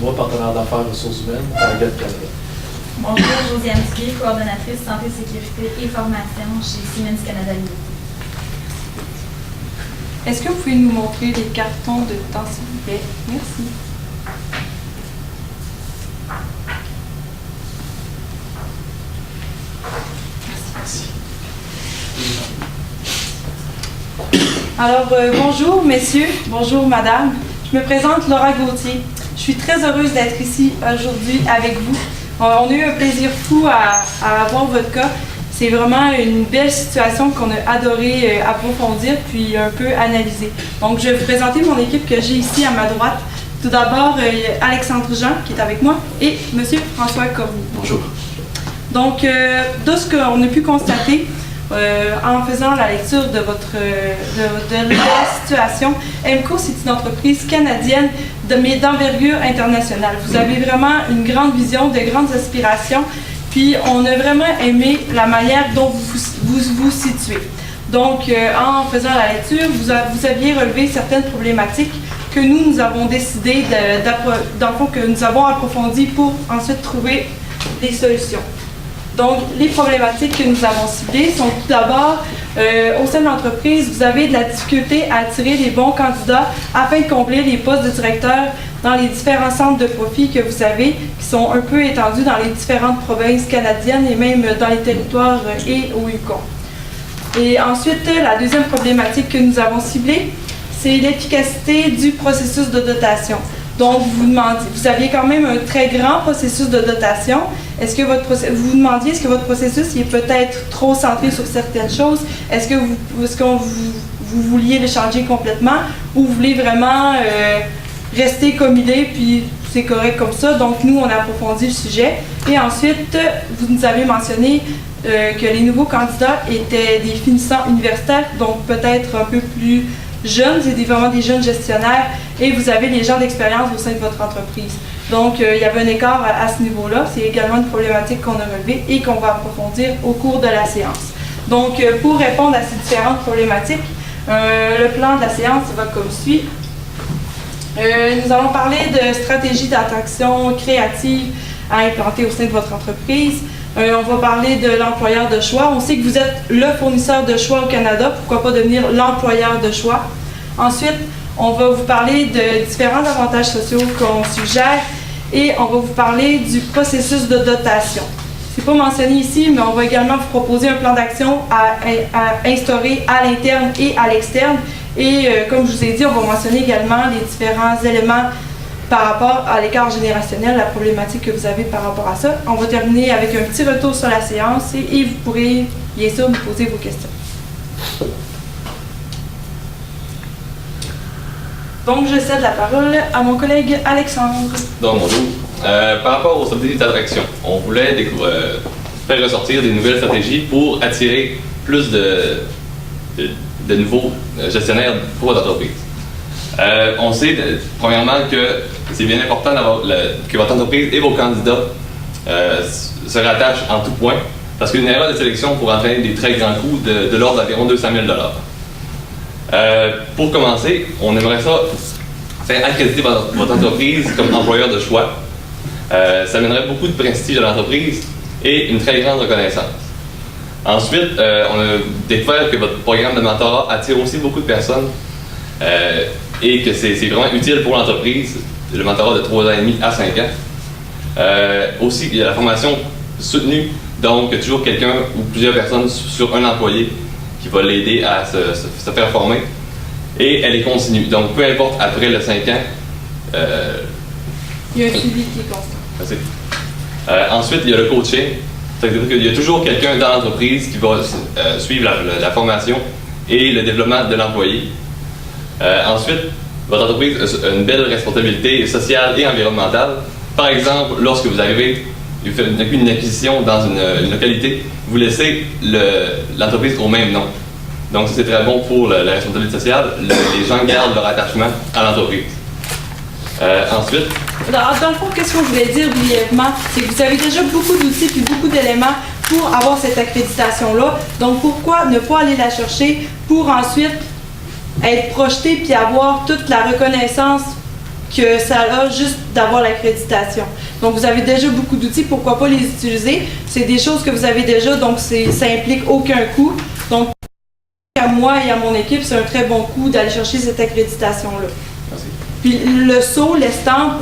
Dubois, partenaire d'affaires ressources humaines à Gap Canada. Bonjour, Josiane Duguay, coordonnatrice santé, sécurité et formation chez Siemens Canada Limited. Est-ce que vous pouvez nous montrer les cartons de temps, s'il vous plaît? Merci. Alors, bonjour messieurs, bonjour madame. Je me présente Laura Gauthier. Je suis très heureuse d'être ici aujourd'hui avec vous. On a eu un plaisir fou à avoir votre cas. C'est vraiment une belle situation qu'on a adoré approfondir puis un peu analyser. Donc, je vais vous présenter mon équipe que j'ai ici à ma droite. Tout d'abord, Alexandre Jean qui est avec moi et monsieur François Cormier. Bonjour. Donc, de ce qu'on a pu constater, en faisant la lecture de la situation, EMCO, c'est une entreprise canadienne, mais d'envergure internationale. Vous avez vraiment une grande vision, de grandes aspirations, puis on a vraiment aimé la manière dont vous situez. Donc, en faisant la lecture, vous aviez relevé certaines problématiques que nous avons décidé, que nous avons approfondies pour ensuite trouver des solutions. Donc, les problématiques que nous avons ciblées sont tout d'abord, au sein de l'entreprise, vous avez de la difficulté à attirer les bons candidats afin de combler les postes de directeur dans les différents centres de profit que vous avez, qui sont un peu étendus dans les différentes provinces canadiennes et même dans les territoires et au Yukon. Et ensuite, la deuxième problématique que nous avons ciblée, c'est l'efficacité du processus de dotation. Donc, vous aviez quand même un très grand processus de dotation. Vous vous demandiez, est-ce que votre processus est peut-être trop centré sur certaines choses? Est-ce que vous vouliez le changer complètement ou vous voulez vraiment rester comme il est, puis c'est correct comme ça? Donc, nous, on a approfondi le sujet. Et ensuite, vous nous avez mentionné que les nouveaux candidats étaient des finissants universitaires, donc peut-être un peu plus jeunes, c'est vraiment des jeunes gestionnaires, et vous avez les gens d'expérience au sein de votre entreprise. Donc, il y avait un écart à ce niveau-là. C'est également une problématique qu'on a relevée et qu'on va approfondir au cours de la séance. Donc, pour répondre à ces différentes problématiques, le plan de la séance va comme suit. Nous allons parler de stratégies d'attraction créative à implanter au sein de votre entreprise. On va parler de l'employeur de choix. On sait que vous êtes le fournisseur de choix au Canada. Pourquoi pas devenir l'employeur de choix? Ensuite, on va vous parler de différents avantages sociaux qu'on suggère et on va vous parler du processus de dotation. Ce n'est pas mentionné ici, mais on va également vous proposer un plan d'action à instaurer à l'interne et à l'externe. Et comme je vous ai dit, on va mentionner également les différents éléments par rapport à l'écart générationnel, la problématique que vous avez par rapport à ça. On va terminer avec un petit retour sur la séance et vous pourrez bien sûr me poser vos questions. Donc, je cède la parole à mon collègue Alexandre. Donc, bonjour. Par rapport aux stratégies d'attraction, on voulait faire ressortir des nouvelles stratégies pour attirer plus de nouveaux gestionnaires pour votre entreprise. On sait, premièrement, que c'est bien important que votre entreprise et vos candidats se rattachent en tout point, parce qu'une erreur de sélection pourrait entraîner des très grands coûts de l'ordre d'environ 200 000 $. Pour commencer, on aimerait ça faire accréditer votre entreprise comme employeur de choix. Ça amènerait beaucoup de prestige à l'entreprise et une très grande reconnaissance. Ensuite, on a découvert que votre programme de mentorat attire aussi beaucoup de personnes et que c'est vraiment utile pour l'entreprise, le mentorat de 3 ans et demi à 5 ans. Aussi, il y a la formation soutenue, donc toujours quelqu'un ou plusieurs personnes sur un employé qui va l'aider à se faire former. Et elle est continue, donc peu importe après le 5 ans. Il y a un suivi qui est constant. Merci. Ensuite, il y a le coaching. C'est-à-dire qu'il y a toujours quelqu'un dans l'entreprise qui va suivre la formation et le développement de l'employé. Ensuite, votre entreprise a une belle responsabilité sociale et environnementale. Par exemple, lorsque vous arrivez, vous faites une acquisition dans une localité, vous laissez l'entreprise au même nom. Donc, ça, c'est très bon pour la responsabilité sociale. Les gens gardent leur attachement à l'entreprise. Ensuite, dans le fond, qu'est-ce que je voulais dire brièvement, c'est que vous avez déjà beaucoup d'outils et beaucoup d'éléments pour avoir cette accréditation-là. Donc, pourquoi ne pas aller la chercher pour ensuite être projeté puis avoir toute la reconnaissance que ça a juste d'avoir l'accréditation. Donc, vous avez déjà beaucoup d'outils, pourquoi pas les utiliser? C'est des choses que vous avez déjà, donc ça implique aucun coût. Donc, à moi et à mon équipe, c'est un très bon coup d'aller chercher cette accréditation-là. Merci. Puis le saut, l'estampe,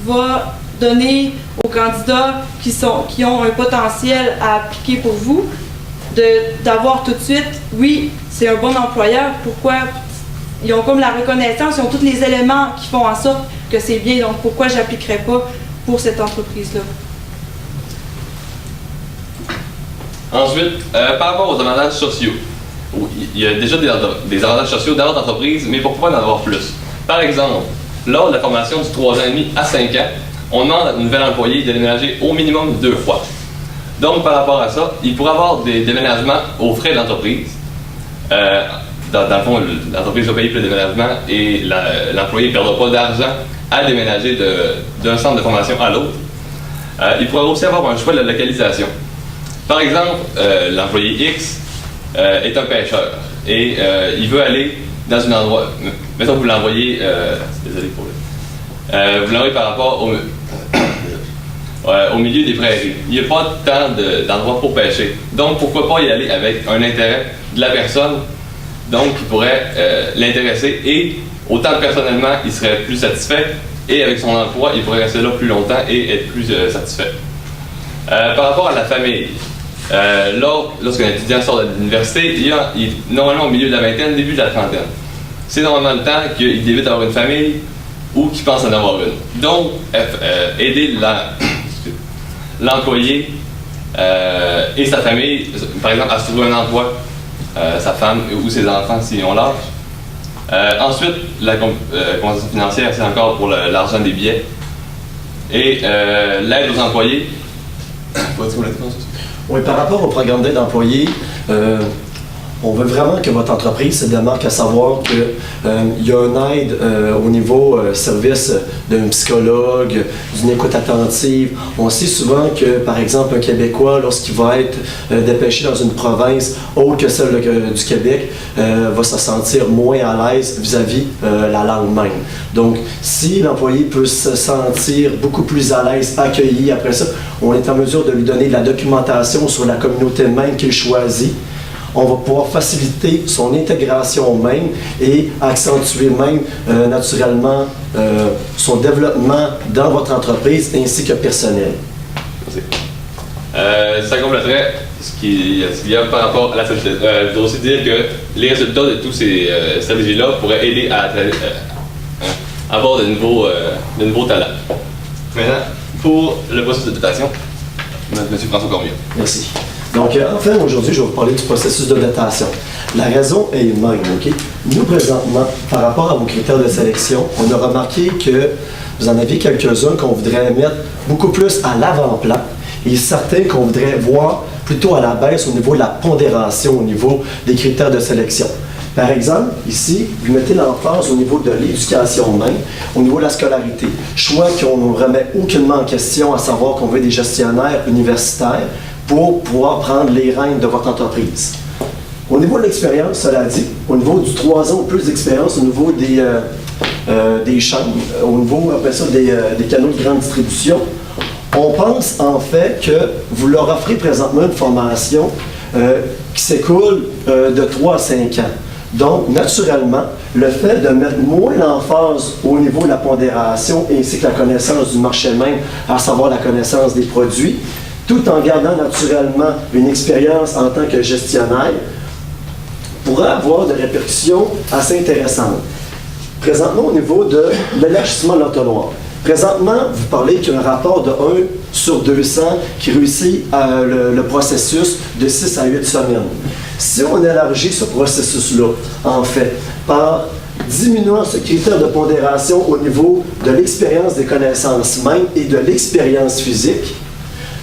va donner aux candidats qui ont un potentiel à appliquer pour vous, d'avoir tout de suite, oui, c'est un bon employeur. Pourquoi? Ils ont comme la reconnaissance, ils ont tous les éléments qui font en sorte que c'est bien, donc pourquoi j'appliquerais pas pour cette entreprise-là? Ensuite, par rapport aux avantages sociaux, il y a déjà des avantages sociaux dans votre entreprise, mais pourquoi en avoir plus? Par exemple, lors de la formation du 3 ans et demi à 5 ans, on demande à un nouvel employé de déménager au minimum 2 fois. Donc, par rapport à ça, il pourrait avoir des déménagements aux frais de l'entreprise. Dans le fond, l'entreprise va payer pour le déménagement et l'employé ne perdra pas d'argent à déménager d'un centre de formation à l'autre. Il pourrait aussi avoir un choix de la localisation. Par exemple, l'employé X est un pêcheur et il veut aller dans un endroit. Mettons que vous l'envoyez. Désolé pour vous l'envoyez par rapport au milieu des prairies. Il n'y a pas tant d'endroits pour pêcher. Donc, pourquoi pas y aller avec un intérêt de la personne, donc qui pourrait l'intéresser et autant personnellement, il serait plus satisfait et avec son emploi, il pourrait rester là plus longtemps et être plus satisfait. Par rapport à la famille, lorsqu'un étudiant sort de l'université, il est normalement au milieu de la vingtaine, début de la trentaine. C'est normalement le temps qu'il débute d'avoir une famille ou qu'il pense en avoir une. Donc, aider l'employé et sa famille, par exemple, à se trouver un emploi, sa femme ou ses enfants s'ils ont l'âge. Ensuite, la compensation financière, c'est encore pour l'argent des billets. Et l'aide aux employés. Oui, par rapport au programme d'aide d'employés, on veut vraiment que votre entreprise se démarque, à savoir qu'il y a une aide au niveau service d'un psychologue, d'une écoute attentive. On sait souvent que, par exemple, un Québécois, lorsqu'il va être dépêché dans une province autre que celle du Québec, va se sentir moins à l'aise vis-à-vis la langue même. Donc, si l'employé peut se sentir beaucoup plus à l'aise, accueilli, après ça, on est en mesure de lui donner de la documentation sur la communauté même qu'il choisit. On va pouvoir faciliter son intégration même et accentuer même naturellement son développement dans votre entreprise ainsi que personnel. Merci. Ça compléterait ce qu'il y a par rapport à la stratégie. Je voudrais aussi dire que les résultats de tous ces stratégies-là pourraient aider à avoir de nouveaux talents. Maintenant, pour le processus de dotation, M. François Cormier. Merci. Donc, enfin, aujourd'hui, je vais vous parler du processus de dotation. La raison est même, OK? Nous, présentement, par rapport à vos critères de sélection, on a remarqué que vous en aviez quelques-uns qu'on voudrait mettre beaucoup plus à l'avant-plan et certains qu'on voudrait voir plutôt à la baisse au niveau de la pondération, au niveau des critères de sélection. Par exemple, ici, vous mettez l'emphase au niveau de l'éducation même, au niveau de la scolarité. Choix qu'on ne remet aucunement en question, à savoir qu'on veut des gestionnaires universitaires pour pouvoir prendre les rênes de votre entreprise. Au niveau de l'expérience, cela dit, au niveau du 3 ans ou plus d'expérience, au niveau des chambres, au niveau, après ça, des canaux de grande distribution, on pense en fait que vous leur offrez présentement une formation qui s'écoule de 3 à 5 ans. Donc, naturellement, le fait de mettre moins l'emphase au niveau de la pondération ainsi que la connaissance du marché même, à savoir la connaissance des produits, tout en gardant naturellement une expérience en tant que gestionnaire, pourrait avoir des répercussions assez intéressantes. Présentement, au niveau de l'élargissement de l'entonnoir. Présentement, vous parlez qu'il y a un rapport de 1 sur 200 qui réussit le processus de 6 à 8 semaines. Si on élargit ce processus-là, en fait, par diminuant ce critère de pondération au niveau de l'expérience des connaissances même et de l'expérience physique,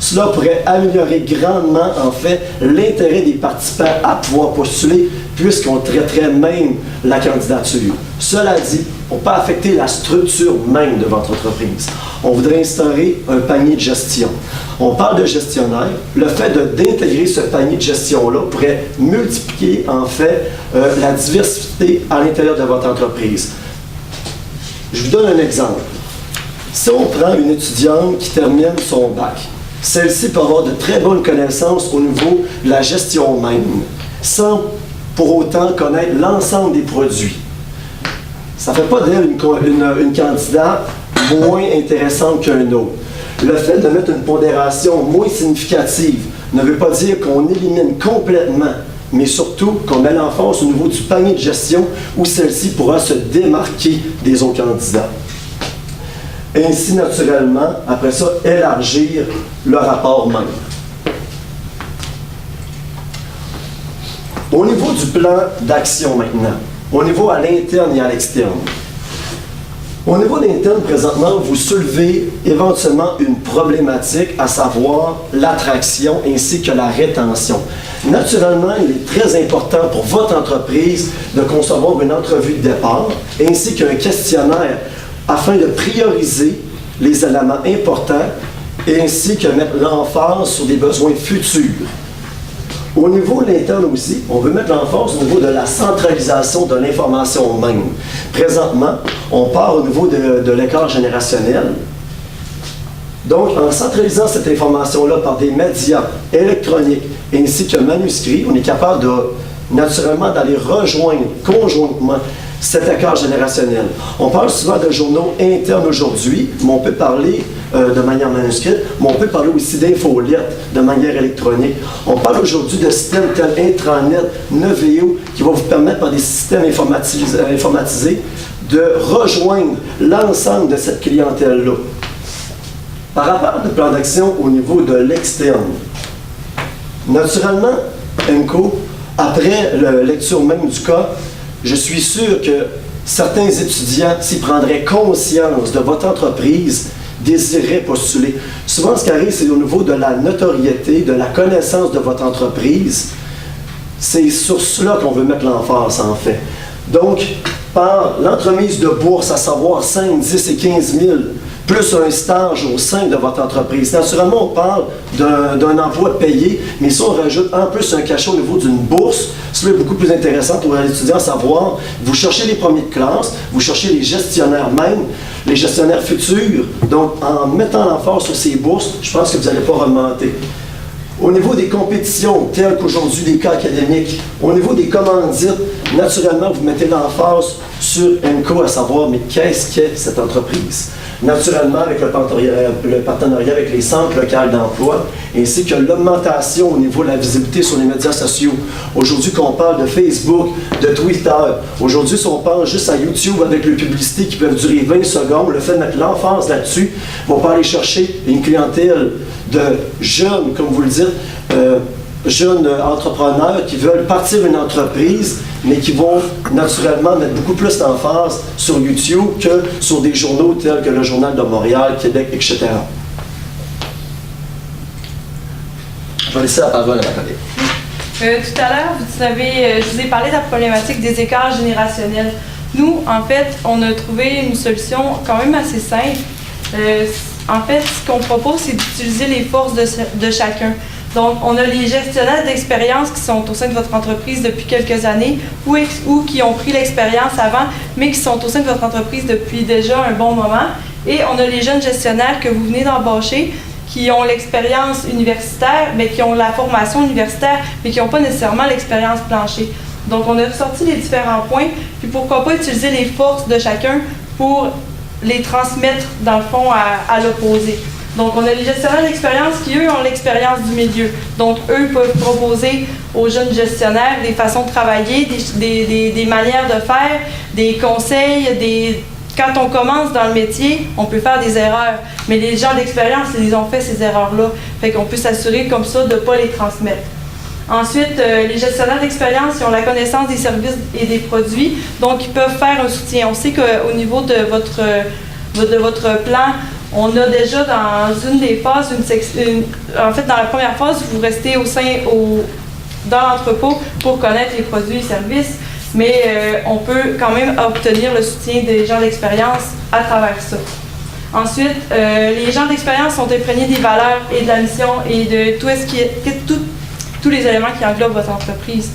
cela pourrait améliorer grandement, en fait, l'intérêt des participants à pouvoir postuler puisqu'on traiterait même la candidature. Cela dit, pour ne pas affecter la structure même de votre entreprise, on voudrait instaurer un panier de gestion. On parle de gestionnaire. Le fait d'intégrer ce panier de gestion-là pourrait multiplier, en fait, la diversité à l'intérieur de votre entreprise. Je vous donne un exemple. Si on prend une étudiante qui termine son bac, celle-ci peut avoir de très bonnes connaissances au niveau de la gestion même, sans pour autant connaître l'ensemble des produits. Ça ne fait pas d'elle une candidate moins intéressante qu'un autre. Le fait de mettre une pondération moins significative ne veut pas dire qu'on élimine complètement, mais surtout qu'on met l'emphase au niveau du panier de gestion où celle-ci pourra se démarquer des autres candidats. Ainsi, naturellement, après ça, élargir le rapport même. Au niveau du plan d'action maintenant, au niveau à l'interne et à l'externe. Au niveau de l'interne, présentement, vous soulevez éventuellement une problématique, à savoir l'attraction ainsi que la rétention. Naturellement, il est très important pour votre entreprise de concevoir une entrevue de départ ainsi qu'un questionnaire afin de prioriser les éléments importants ainsi que mettre l'emphase sur des besoins futurs. Au niveau de l'interne aussi, on veut mettre l'emphase au niveau de la centralisation de l'information même. Présentement, on part au niveau de l'écart générationnel. Donc, en centralisant cette information-là par des médias électroniques ainsi que manuscrits, on est capable de, naturellement, d'aller rejoindre conjointement cet écart générationnel. On parle souvent de journaux internes aujourd'hui, mais on peut parler de manière manuscrite, mais on peut parler aussi d'infolettes de manière électronique. On parle aujourd'hui de systèmes tels Intranet, Neveo, qui vont vous permettre par des systèmes informatisés de rejoindre l'ensemble de cette clientèle-là. Par rapport au plan d'action au niveau de l'externe, naturellement, EMCO, après la lecture même du cas, je suis sûr que certains étudiants, s'ils prendraient conscience de votre entreprise, désireraient postuler. Souvent, ce qui arrive, c'est au niveau de la notoriété, de la connaissance de votre entreprise. C'est sur cela qu'on veut mettre l'emphase, en fait. Donc, par l'entremise de bourse, à savoir 5, 10 et 15 000, plus un stage au sein de votre entreprise. Naturellement, on parle d'un emploi payé, mais si on rajoute en plus un cachet au niveau d'une bourse, cela est beaucoup plus intéressant pour l'étudiant à savoir, vous cherchez les premiers de classe, vous cherchez les gestionnaires même, les gestionnaires futurs. Donc, en mettant l'emphase sur ces bourses, je pense que vous n'allez pas remonter. Au niveau des compétitions, telles qu'aujourd'hui des cas académiques, au niveau des commandites, naturellement, vous mettez l'emphase sur EMCO à savoir, mais qu'est-ce qu'est cette entreprise? Naturellement, avec le partenariat avec les centres locaux d'emploi, ainsi que l'augmentation au niveau de la visibilité sur les médias sociaux. Aujourd'hui, qu'on parle de Facebook, de Twitter, aujourd'hui, si on pense juste à YouTube avec les publicités qui peuvent durer 20 secondes, le fait de mettre l'emphase là-dessus, on va aller chercher une clientèle de jeunes, comme vous le dites, jeunes entrepreneurs qui veulent partir une entreprise, mais qui vont naturellement mettre beaucoup plus d'emphase sur YouTube que sur des journaux tels que le Journal de Montréal, Québec, etc. Je vais laisser la parole à ma collègue. Tout à l'heure, je vous ai parlé de la problématique des écarts générationnels. Nous, en fait, on a trouvé une solution quand même assez simple. En fait, ce qu'on propose, c'est d'utiliser les forces de chacun. Donc, on a les gestionnaires d'expérience qui sont au sein de votre entreprise depuis quelques années ou qui ont pris l'expérience avant, mais qui sont au sein de votre entreprise depuis déjà un bon moment. Et on a les jeunes gestionnaires que vous venez d'embaucher qui ont l'expérience universitaire, mais qui ont la formation universitaire, mais qui n'ont pas nécessairement l'expérience plancher. Donc, on a ressorti les différents points, puis pourquoi pas utiliser les forces de chacun pour les transmettre, dans le fond, à l'opposé. Donc, on a les gestionnaires d'expérience qui, eux, ont l'expérience du milieu. Donc, eux peuvent proposer aux jeunes gestionnaires des façons de travailler, des manières de faire, des conseils, Quand on commence dans le métier, on peut faire des erreurs. Mais les gens d'expérience, ils ont fait ces erreurs-là. Fait qu'on peut s'assurer comme ça de ne pas les transmettre. Ensuite, les gestionnaires d'expérience, ils ont la connaissance des services et des produits. Donc, ils peuvent faire un soutien. On sait qu'au niveau de votre plan, on a déjà dans une des phases, en fait, dans la première phase, vous restez dans l'entrepôt pour connaître les produits et services, mais on peut quand même obtenir le soutien des gens d'expérience à travers ça. Ensuite, les gens d'expérience sont imprégnés des valeurs et de la mission et de tous les éléments qui englobent votre entreprise.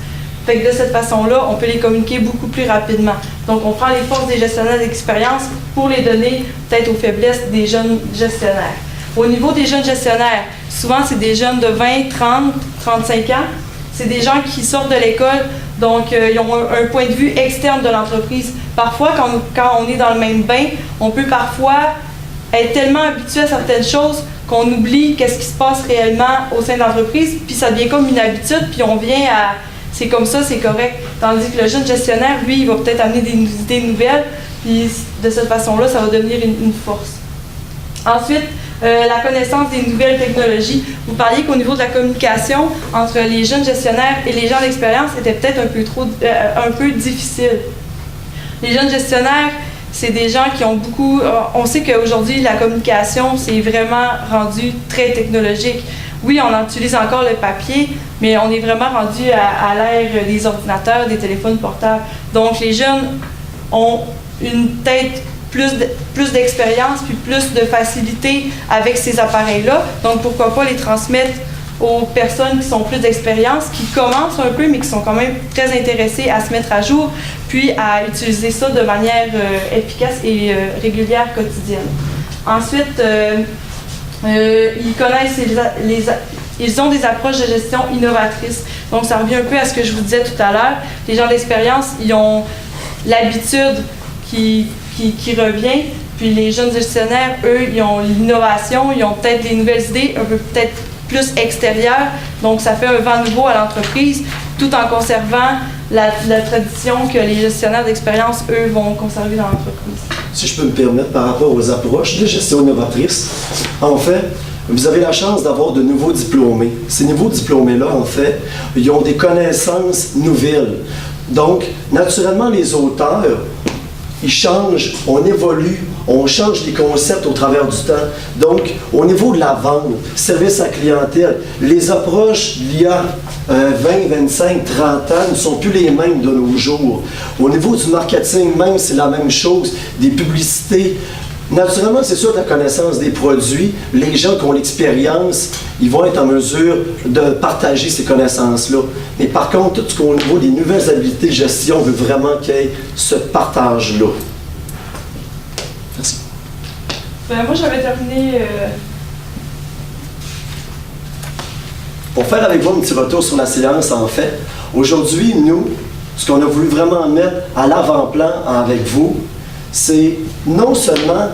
Fait que de cette façon-là, on peut les communiquer beaucoup plus rapidement. Donc, on prend les forces des gestionnaires d'expérience pour les donner peut-être aux faiblesses des jeunes gestionnaires. Au niveau des jeunes gestionnaires, souvent c'est des jeunes de 20, 30, 35 ans. C'est des gens qui sortent de l'école, donc ils ont un point de vue externe de l'entreprise. Parfois, quand on est dans le même bain, on peut parfois être tellement habitué à certaines choses qu'on oublie qu'est-ce qui se passe réellement au sein de l'entreprise, puis ça devient comme une habitude, puis on vient à « c'est comme ça, c'est correct ». Tandis que le jeune gestionnaire, lui, il va peut-être amener des idées nouvelles, puis de cette façon-là, ça va devenir une force. Ensuite, la connaissance des nouvelles technologies. Vous parliez qu'au niveau de la communication entre les jeunes gestionnaires et les gens d'expérience, c'était peut-être un peu difficile. Les jeunes gestionnaires, c'est des gens qui ont beaucoup... On sait qu'aujourd'hui, la communication, c'est vraiment rendu très technologique. Oui, on utilise encore le papier, mais on est vraiment rendu à l'ère des ordinateurs, des téléphones portables. Donc, les jeunes ont une tête plus d'expérience puis plus de facilité avec ces appareils-là. Donc, pourquoi pas les transmettre aux personnes qui sont plus d'expérience, qui commencent un peu, mais qui sont quand même très intéressées à se mettre à jour, puis à utiliser ça de manière efficace et régulière, quotidienne. Ensuite, ils connaissent ils ont des approches de gestion innovatrices. Donc, ça revient un peu à ce que je vous disais tout à l'heure. Les gens d'expérience, ils ont l'habitude qui revient, puis les jeunes gestionnaires, eux, ils ont l'innovation, ils ont peut-être des nouvelles idées, un peu peut-être plus extérieures, donc ça fait un vent nouveau à l'entreprise, tout en conservant la tradition que les gestionnaires d'expérience, eux, vont conserver dans l'entreprise. Si je peux me permettre, par rapport aux approches de gestion innovatrice, en fait, vous avez la chance d'avoir de nouveaux diplômés. Ces nouveaux diplômés-là, en fait, ils ont des connaissances nouvelles. Donc, naturellement, les auteurs, ils changent, on évolue, on change les concepts au travers du temps. Donc, au niveau de la vente, service à clientèle, les approches d'il y a 20, 25, 30 ans ne sont plus les mêmes de nos jours. Au niveau du marketing même, c'est la même chose, des publicités. Naturellement, c'est sûr que la connaissance des produits, les gens qui ont l'expérience, ils vont être en mesure de partager ces connaissances-là. Mais par contre, tout ce qu'au niveau des nouvelles habiletés de gestion, on veut vraiment qu'il y ait ce partage-là. Merci. Moi, j'avais terminé... Pour faire avec vous un petit retour sur la séance, en fait, aujourd'hui, nous, ce qu'on a voulu vraiment mettre à l'avant-plan avec vous, c'est non seulement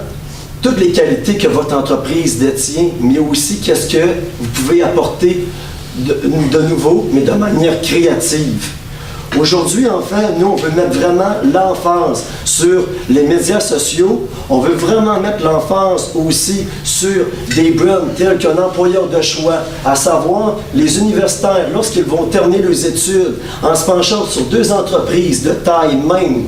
toutes les qualités que votre entreprise détient, mais aussi qu'est-ce que vous pouvez apporter de nouveau, mais de manière créative. Aujourd'hui, enfin, nous, on veut mettre vraiment l'emphase sur les médias sociaux. On veut vraiment mettre l'emphase aussi sur des brands tels qu'un employeur de choix, à savoir les universitaires, lorsqu'ils vont terminer leurs études, en se penchant sur deux entreprises de taille même,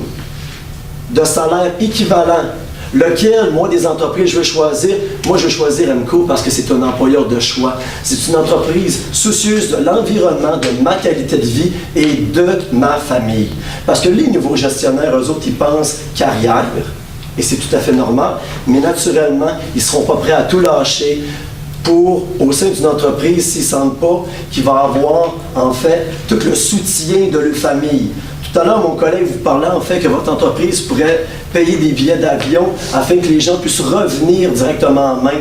de salaire équivalent, lequel, moi, des entreprises, je veux choisir? Moi, je veux choisir MCO parce que c'est un employeur de choix. C'est une entreprise soucieuse de l'environnement, de ma qualité de vie et de ma famille. Parce que les nouveaux gestionnaires, eux autres, ils pensent carrière, et c'est tout à fait normal, mais naturellement, ils ne seront pas prêts à tout lâcher pour, au sein d'une entreprise, s'ils ne sentent pas qu'il va avoir, en fait, tout le soutien de leur famille. Tout à l'heure, mon collègue vous parlait en fait que votre entreprise pourrait payer des billets d'avion afin que les gens puissent revenir directement en main.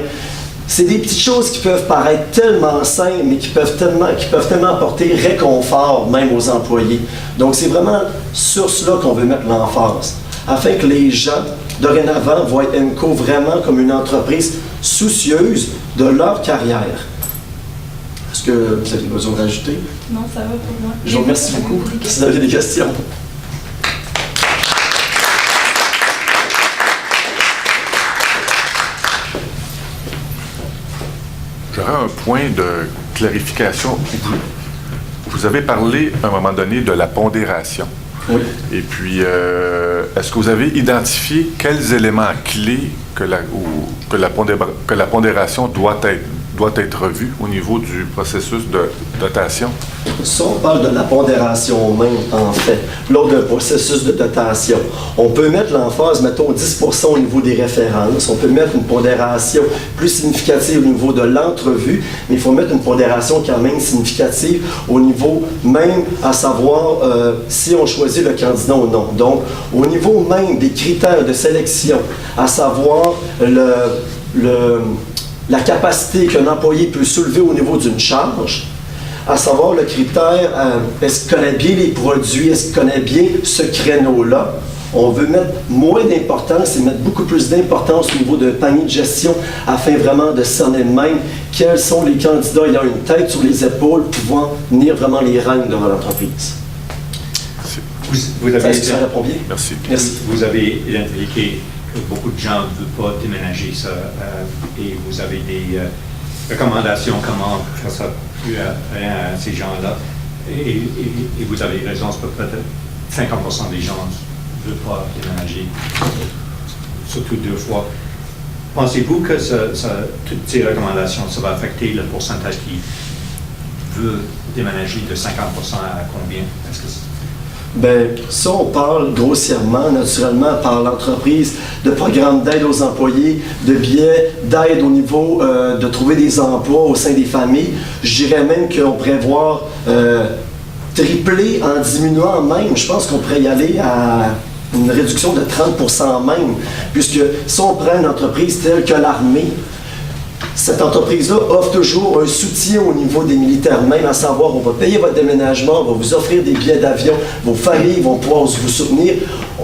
C'est des petites choses qui peuvent paraître tellement simples, mais qui peuvent tellement apporter réconfort même aux employés. Donc, c'est vraiment sur cela qu'on veut mettre l'emphase, afin que les gens, dorénavant, voient MCO vraiment comme une entreprise soucieuse de leur carrière. Est-ce que vous avez besoin d'ajouter? Non, ça va pour moi. Je vous remercie beaucoup. Si vous avez des questions. J'aurais un point de clarification. Vous avez parlé à un moment donné de la pondération. Oui. Et puis, est-ce que vous avez identifié quels éléments clés que la pondération doit être doit être revu au niveau du processus de dotation? Ça, on parle de la pondération même, en fait, lors d'un processus de dotation. On peut mettre l'emphase, mettons, 10% au niveau des références. On peut mettre une pondération plus significative au niveau de l'entrevue, mais il faut mettre une pondération quand même significative au niveau même, à savoir si on choisit le candidat ou non. Donc, au niveau même des critères de sélection, à savoir la capacité qu'un employé peut soulever au niveau d'une charge, à savoir le critère, est-ce qu'il connaît bien les produits, est-ce qu'il connaît bien ce créneau-là. On veut mettre moins d'importance et mettre beaucoup plus d'importance au niveau d'un panier de gestion afin vraiment de cerner même quels sont les candidats ayant une tête sur les épaules pouvant tenir vraiment les rênes devant l'entreprise. Vous avez, Est-ce que ça répond bien? Merci. Merci. vous avez indiqué que beaucoup de gens ne veulent pas déménager ça et vous avez des recommandations comment faire ça plus à ces gens-là. Et vous avez raison, peut-être 50% des gens ne veulent pas déménager, surtout 2 fois. Pensez-vous que toutes ces recommandations, ça va affecter le pourcentage qui veut déménager de 50% à combien? Est-ce que Bien, ça, on parle grossièrement, naturellement, par l'entreprise, de programmes d'aide aux employés, de billets d'aide au niveau de trouver des emplois au sein des familles. Je dirais même qu'on pourrait voir tripler en diminuant même. Je pense qu'on pourrait y aller à une réduction de 30% même, puisque si on prend une entreprise telle que l'armée, cette entreprise-là offre toujours un soutien au niveau des militaires même, à savoir, on va payer votre déménagement, on va vous offrir des billets d'avion, vos familles vont pouvoir vous soutenir.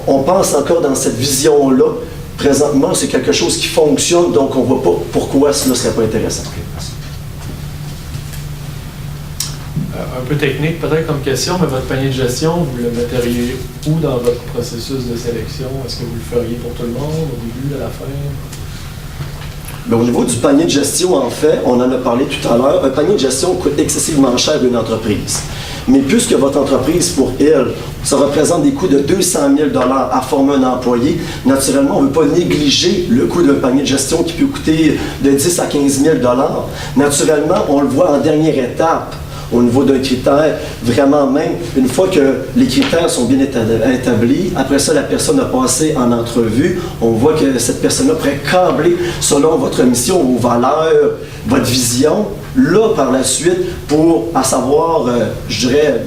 On pense encore dans cette vision-là. Présentement, c'est quelque chose qui fonctionne, donc on ne voit pas pourquoi cela ne serait pas intéressant. OK, merci. Un peu technique peut-être comme question, mais votre panier de gestion, vous le metteriez où dans votre processus de sélection? Est-ce que vous le feriez pour tout le monde, au début, à la fin? Bien, au niveau du panier de gestion, en fait, on en a parlé tout à l'heure, un panier de gestion coûte excessivement cher à une entreprise. Mais puisque votre entreprise, pour elle, ça représente des coûts de 200 000 $ à former un employé, naturellement, on ne veut pas négliger le coût d'un panier de gestion qui peut coûter de 10 à 15 000 $. Naturellement, on le voit en dernière étape, au niveau d'un critère, vraiment même, une fois que les critères sont bien établis, après ça, la personne a passé en entrevue, on voit que cette personne-là pourrait câbler selon votre mission, vos valeurs, votre vision, là, par la suite, pour, à savoir, je dirais,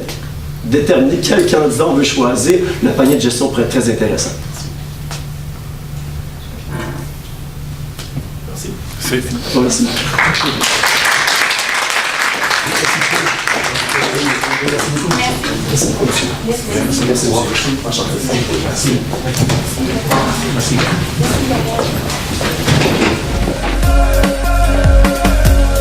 déterminer quel candidat on veut choisir, le panier de gestion pourrait être très intéressant. Merci. Merci. Merci. Merci.